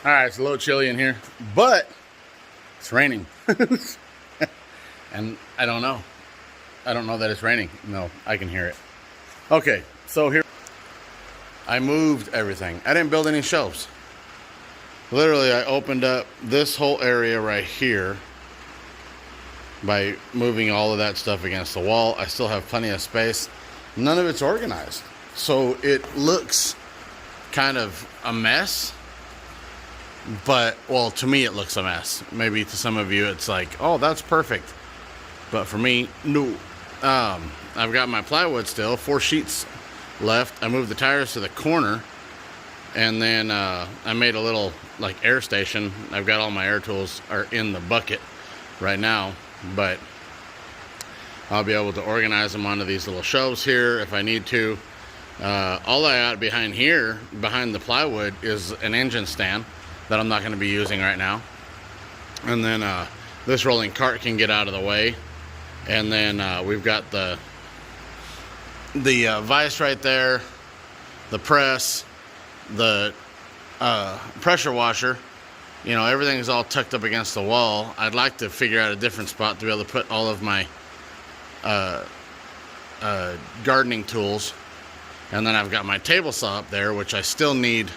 All right, it's a little chilly in here, but it's raining. And I don't know. I don't know that it's raining. No, I can hear it. Okay, so here I moved everything. I didn't build any shelves. Literally, I opened up this whole area right here by moving all of that stuff against the wall. I still have plenty of space. None of it's organized. So it looks kind of a mess. But, well, to me it looks a mess. Maybe to some of you it's like, oh, that's perfect. But for me, no. I've got my plywood still, 4 sheets left. I moved the tires to the corner. And then I made a little, like, air station. I've got all my air tools are in the bucket right now. But I'll be able to organize them onto these little shelves here if I need to. All I got behind here, behind the plywood, is an engine stand that I'm not going to be using right now. And then this rolling cart can get out of the way. And then we've got the vise right there, the press, the pressure washer. You know, everything's all tucked up against the wall. I'd like to figure out a different spot to be able to put all of my gardening tools. And then I've got my table saw up there, which I still need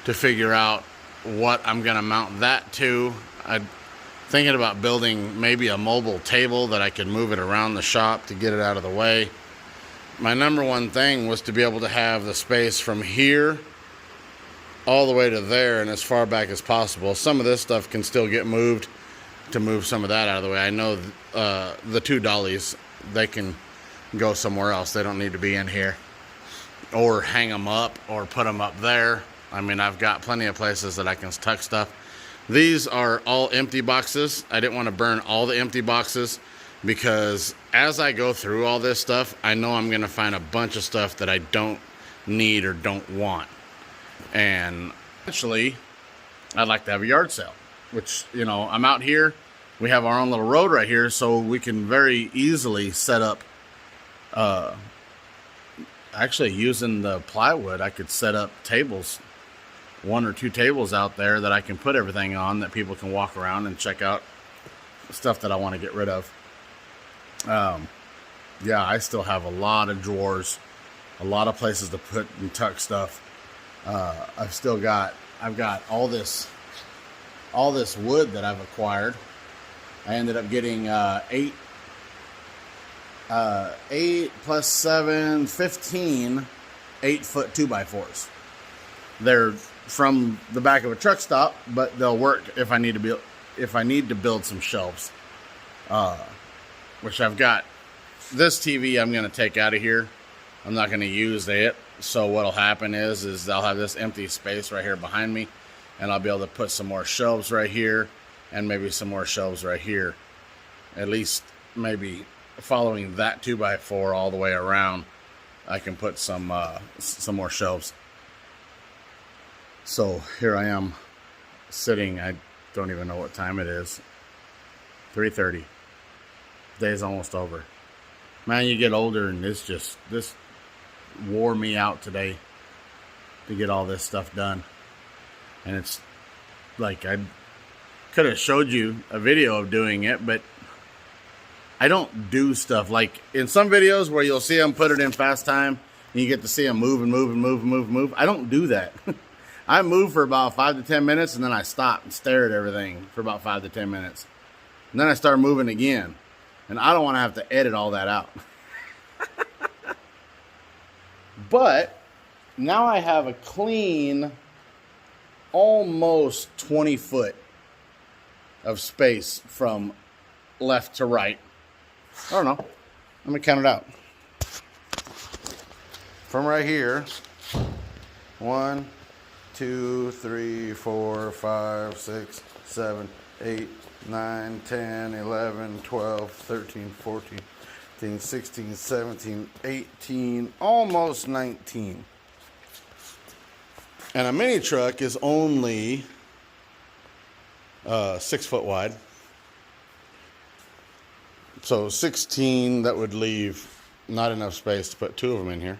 to figure out what I'm gonna mount that to. I'm thinking about building maybe a mobile table that I could move it around the shop to get it out of the way. My number one thing was to be able to have the space from here all the way to there and as far back as possible. Some of this stuff can still get moved to move some of that out of the way. I know the 2 dollies, they can go somewhere else. They don't need to be in here. Or hang them up or put them up there. I mean, I've got plenty of places that I can tuck stuff. These are all empty boxes. I didn't want to burn all the empty boxes because as I go through all this stuff, I know I'm going to find a bunch of stuff that I don't need or don't want. And eventually, I'd like to have a yard sale, which, you know, I'm out here. We have our own little road right here, so we can very easily set up, actually using the plywood, I could set up tables, 1 or 2 tables out there that I can put everything on that people can walk around and check out stuff that I want to get rid of. Yeah, I still have a lot of drawers, a lot of places to put and tuck stuff. I've got all this wood that I've acquired. I ended up getting 8 plus 7, 15 8-foot 2x4s. They're from the back of a truck stop, but they'll work if I need to build some shelves. Which I've got this TV I'm going to take out of here. I'm not going to use it. So what'll happen is I'll have this empty space right here behind me, and I'll be able to put some more shelves right here and maybe some more shelves right here. At least maybe following that 2x4 all the way around, I can put some more shelves. So here I am sitting, I don't even know what time it is. 3:30. Day's almost over. Man, you get older and this wore me out today to get all this stuff done. And it's like I could have showed you a video of doing it, but I don't do stuff like in some videos where you'll see them put it in fast time and you get to see them move and move and move and move and move. I don't do that. I move for about 5 to 10 minutes and then I stop and stare at everything for about 5 to 10 minutes. And then I start moving again. And I don't want to have to edit all that out. But now I have a clean almost 20 foot of space from left to right. I don't know. Let me count it out. From right here, 1, 2, 3, 4, 5, 6, 7, 8, 9, 10, 11, 12, 13, 14, 15, 16, 17, 18, almost 19. And a mini truck is only 6 foot wide. So 16, that would leave not enough space to put 2 of them in here.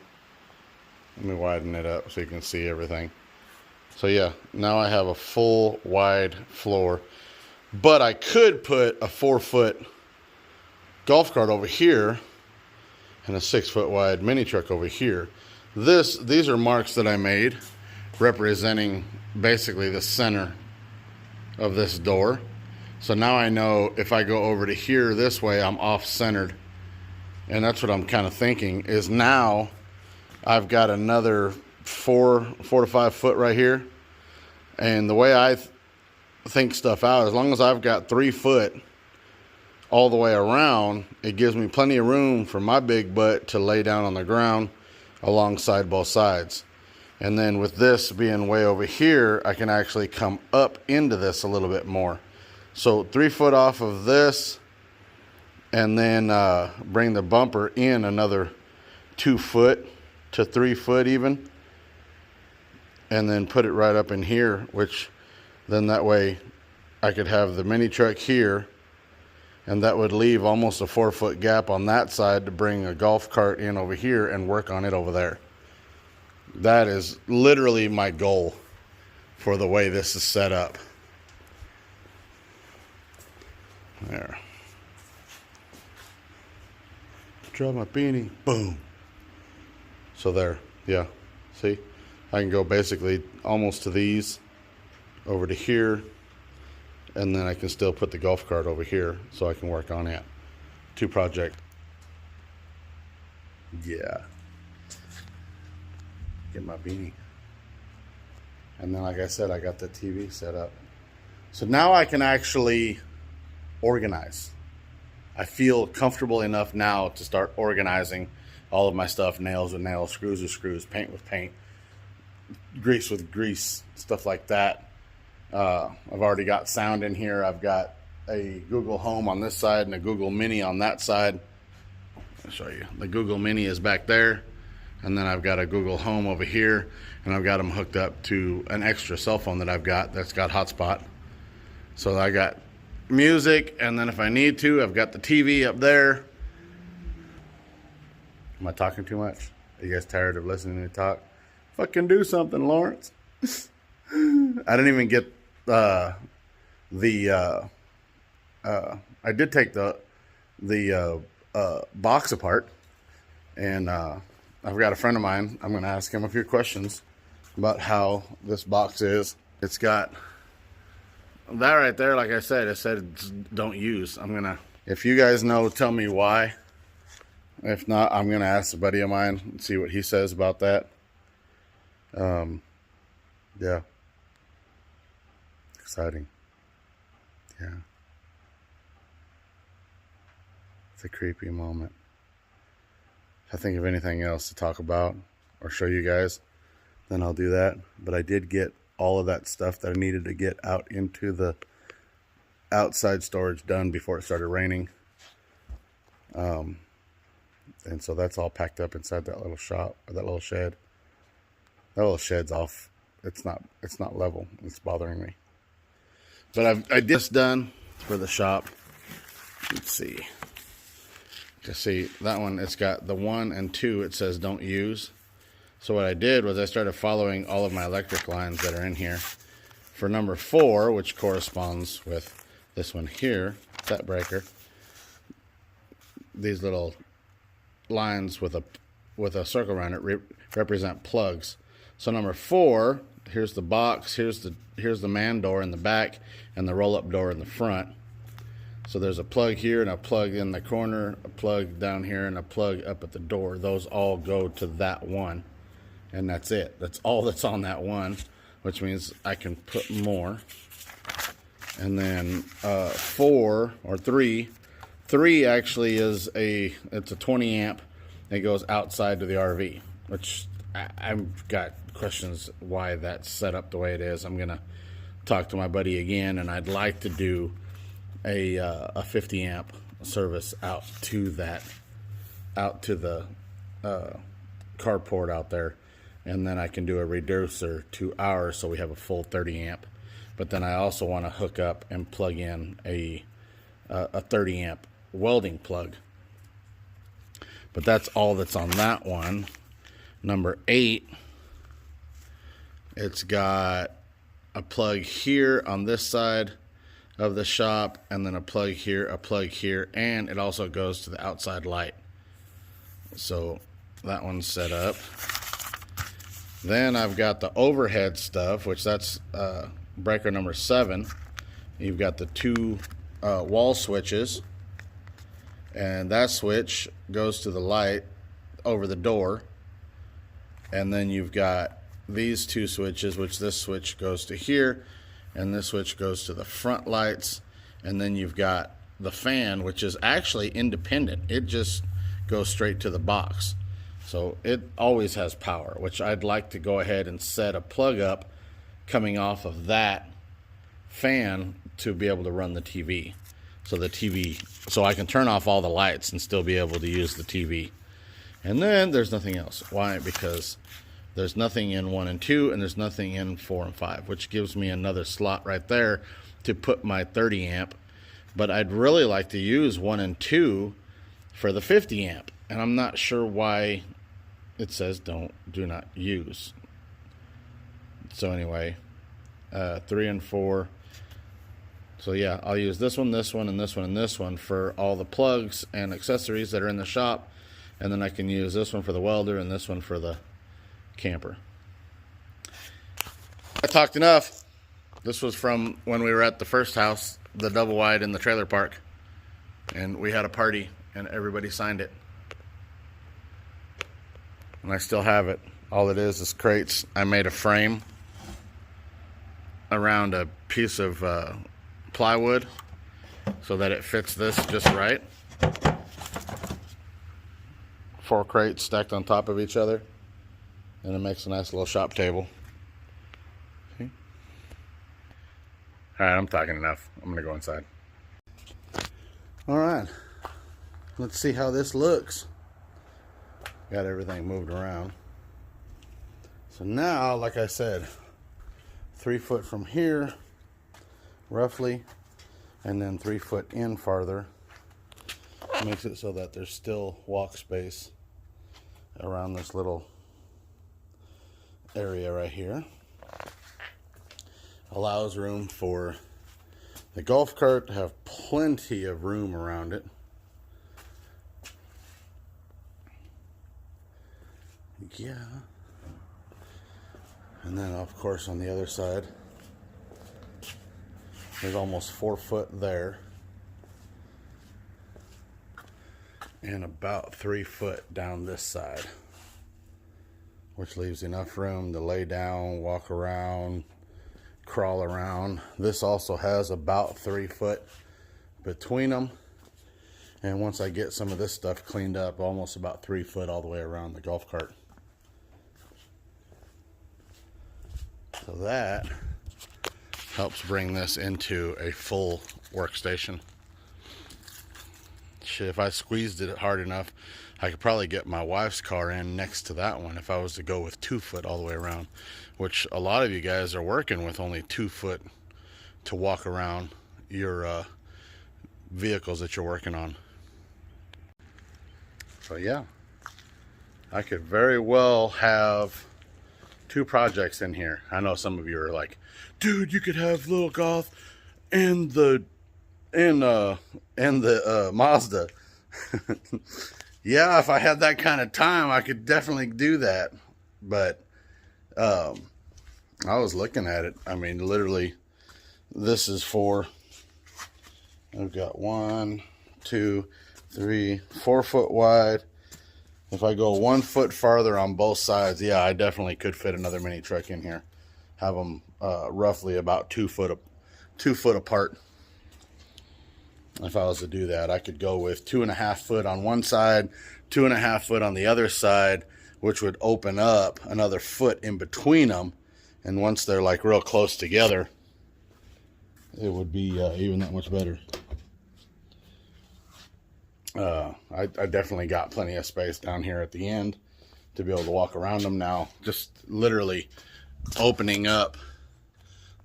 Let me widen it up so you can see everything. So yeah, now I have a full wide floor. But I could put a 4-foot golf cart over here and a 6-foot wide mini truck over here. These are marks that I made representing basically the center of this door. So now I know if I go over to here this way, I'm off-centered. And that's what I'm kind of thinking is now I've got another 4 to 5 foot right here. And the way I think stuff out, as long as I've got 3 foot all the way around, it gives me plenty of room for my big butt to lay down on the ground alongside both sides. And then with this being way over here, I can actually come up into this a little bit more. So 3 foot off of this, and then bring the bumper in another 2 foot to 3 foot even, and then put it right up in here, which then that way I could have the mini truck here, and that would leave almost a 4-foot gap on that side to bring a golf cart in over here and work on it over there. That is literally my goal for the way this is set up. There. Drop my beanie. Boom. So there. Yeah. See? I can go basically almost to these over to here, and then I can still put the golf cart over here so I can work on it. 2 projects. Yeah. Get my beanie. And then, like I said, I got the TV set up. So now I can actually organize. I feel comfortable enough now to start organizing all of my stuff. Nails with nails, screws with screws, paint with paint, grease with grease, stuff like that. I've already got sound in here. I've got a Google Home on this side and a Google Mini on that side. I'll show you. The Google Mini is back there. And then I've got a Google Home over here. And I've got them hooked up to an extra cell phone that I've got that's got hotspot. So I got music, and then if I need to, I've got the TV up there. Am I talking too much? Are you guys tired of listening to me talk? Fucking do something, Lawrence. I didn't even get I did take the box apart, and I've got a friend of mine. I'm going to ask him a few questions about how this box is. It's got that right there. Like I said, it said don't use. If you guys know, tell me why. If not, I'm going to ask a buddy of mine and see what he says about that. Yeah. Exciting. Yeah. It's a creepy moment. If I think of anything else to talk about or show you guys, then I'll do that. But I did get all of that stuff that I needed to get out into the outside storage done before it started raining. And so that's all packed up inside that little shop, or that little shed. That little shed's off. It's not level. It's bothering me. But I did this done for the shop. Let's see. To see that one, it's got the 1 and 2. It says don't use. So what I did was I started following all of my electric lines that are in here. For number 4, which corresponds with this one here, that breaker. These little lines with a circle around it represent plugs. So number 4, here's the box, here's the man door in the back, and the roll-up door in the front. So there's a plug here and a plug in the corner, a plug down here, and a plug up at the door. Those all go to that one, and that's it. That's all that's on that one, which means I can put more. And then 4 or 3 actually is it's a 20 amp. It goes outside to the RV, which I've got questions why that's set up the way it is. I'm gonna talk to my buddy again, and I'd like to do a 50 amp service out to the carport out there, and then I can do a reducer to ours so we have a full 30 amp. But then I also want to hook up and plug in a 30 amp welding plug. But that's all that's on that one. Number 8 It's got a plug here on this side of the shop, and then a plug here, and it also goes to the outside light. So that one's set up. Then I've got the overhead stuff, which that's breaker number 7. You've got the 2 wall switches, and that switch goes to the light over the door. And then you've got these 2 switches, which this switch goes to here, and this switch goes to the front lights. And then you've got the fan, which is actually independent. It just goes straight to the box. So it always has power, which I'd like to go ahead and set a plug up coming off of that fan to be able to run the TV. So I can turn off all the lights and still be able to use the TV. And then there's nothing else. Why? Because there's nothing in 1 and 2, and there's nothing in 4 and 5, which gives me another slot right there to put my 30 amp. But I'd really like to use 1 and 2 for the 50 amp. And I'm not sure why it says do not use. So anyway, 3 and 4. So yeah, I'll use this one, and this one, and this one for all the plugs and accessories that are in the shop. And then I can use this one for the welder and this one for the camper. I talked enough. This was from when we were at the first house, the double wide in the trailer park. And we had a party and everybody signed it. And I still have it. All it is crates. I made a frame around a piece of plywood so that it fits this just right. 4 crates stacked on top of each other, and it makes a nice little shop table. See? All right, I'm talking enough. I'm gonna go inside. All right, let's see how this looks. Got everything moved around. So now, like I said, 3 foot from here, roughly, and then 3 foot in farther. Makes it so that there's still walk space around this little area right here. Allows room for the golf cart to have plenty of room around it. Yeah. And then of course on the other side, there's almost 4 foot there. And about 3 foot down this side, which leaves enough room to lay down, walk around, crawl around. This also has about 3 foot between them, and once I get some of this stuff cleaned up, almost about 3 foot all the way around the golf cart. So that helps bring this into a full workstation. Shit, if I squeezed it hard enough, I could probably get my wife's car in next to that one if I was to go with 2 foot all the way around, which a lot of you guys are working with only 2 foot to walk around your vehicles that you're working on. So yeah, I could very well have 2 projects in here. I know some of you are like, dude, you could have little golf and the Mazda. Yeah, if I had that kind of time, I could definitely do that. But I was looking at it. I mean, literally, this is for, I've got 1, 2, 3, 4 foot wide. If I go 1 foot farther on both sides, yeah, I definitely could fit another mini truck in here. Have them roughly about 2 foot apart. If I was to do that, I could go with 2.5 foot on one side, 2.5 foot on the other side, which would open up another foot in between them. And once they're like real close together, it would be even that much better. I definitely got plenty of space down here at the end to be able to walk around them now. Just literally opening up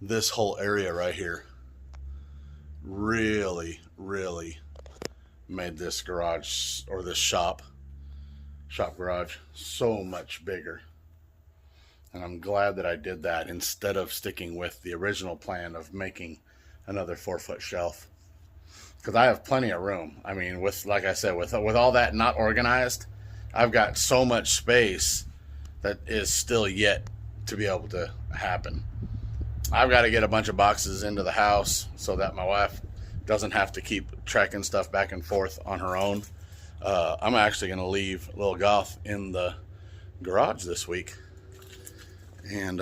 this whole area right here really made this garage, or this shop garage, so much bigger. And I'm glad that I did that instead of sticking with the original plan of making another 4-foot shelf. Because I have plenty of room. I mean, with, like I said, with all that not organized, I've got so much space that is still yet to be able to happen. I've got to get a bunch of boxes into the house so that my wife doesn't have to keep tracking stuff back and forth on her own. I'm actually going to leave little Goth in the garage this week. And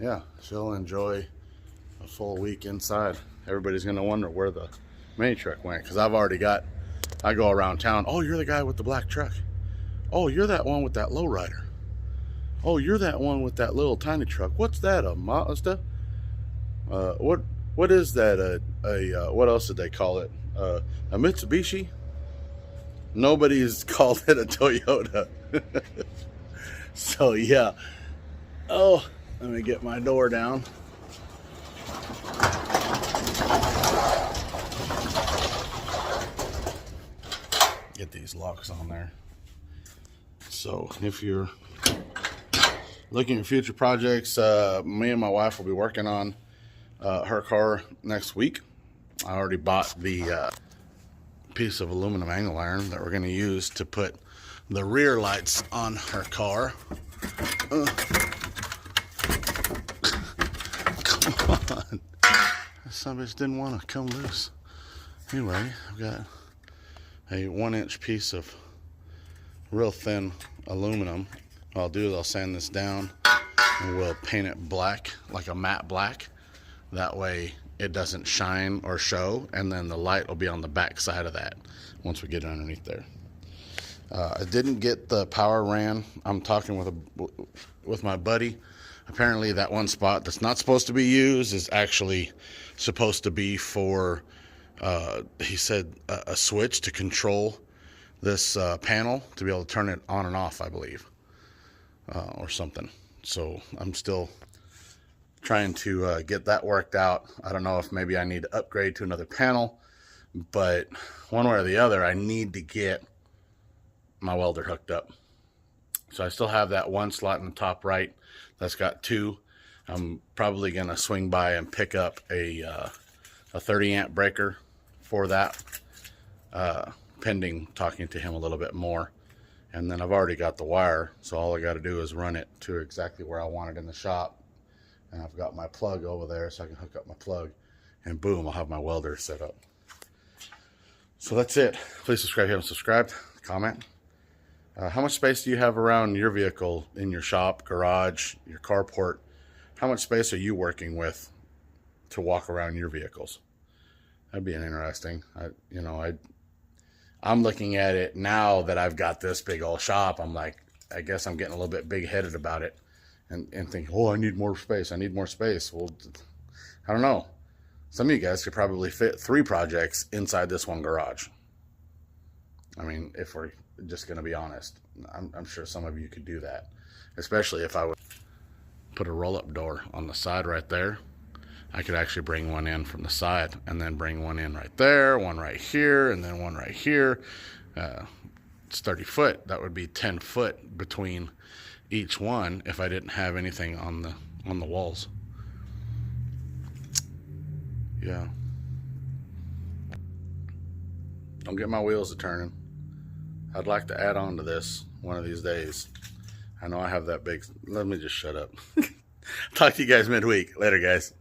yeah, she'll enjoy a full week inside. Everybody's going to wonder where the mini truck went, because I've already got, I go around town. Oh, you're the guy with the black truck. Oh, you're that one with that lowrider. Oh, you're that one with that little tiny truck. What's that, a Mazda? What is that? What else did they call it? A Mitsubishi? Nobody's called it a Toyota. So yeah. Oh, let me get my door down. Get these locks on there. So if you're looking at future projects, me and my wife will be working on her car next week. I already bought the piece of aluminum angle iron that we're going to use to put the rear lights on her car. Come on. Some bitch didn't want to come loose. Anyway, I've got a 1-inch piece of real thin aluminum. What I'll do is I'll sand this down and we'll paint it black, like a matte black. That way it doesn't shine or show, and then the light will be on the back side of that once we get underneath there. I didn't get the power ran. I'm talking with my buddy. Apparently that one spot that's not supposed to be used is actually supposed to be for, he said, a switch to control this panel to be able to turn it on and off, I believe, or something. So I'm still trying to get that worked out. I don't know if maybe I need to upgrade to another panel, but one way or the other, I need to get my welder hooked up. So I still have that one slot in the top right that's got 2. I'm probably gonna swing by and pick up a 30 amp breaker for that, pending talking to him a little bit more. And then I've already got the wire, so all I got to do is run it to exactly where I want it in the shop. And I've got my plug over there, so I can hook up my plug, and boom, I'll have my welder set up. So that's it. Please subscribe if you haven't subscribed. Comment. How much space do you have around your vehicle, in your shop, garage, your carport? How much space are you working with to walk around your vehicles? That'd be an interesting. I'm looking at it now that I've got this big old shop. I'm like, I guess I'm getting a little bit big-headed about it, and thinking, oh, I need more space. I need more space. Well, I don't know. Some of you guys could probably fit 3 projects inside this one garage. I mean, if we're just going to be honest, I'm sure some of you could do that, especially if I would put a roll-up door on the side right there. I could actually bring one in from the side and then bring one in right there, one right here, and then one right here. It's 30 foot. That would be 10 foot between each one if I didn't have anything on the walls. Yeah. Don't get my wheels a turning. I'd like to add on to this one of these days. I know I have that big. Let me just shut up. Talk to you guys midweek. Later, guys.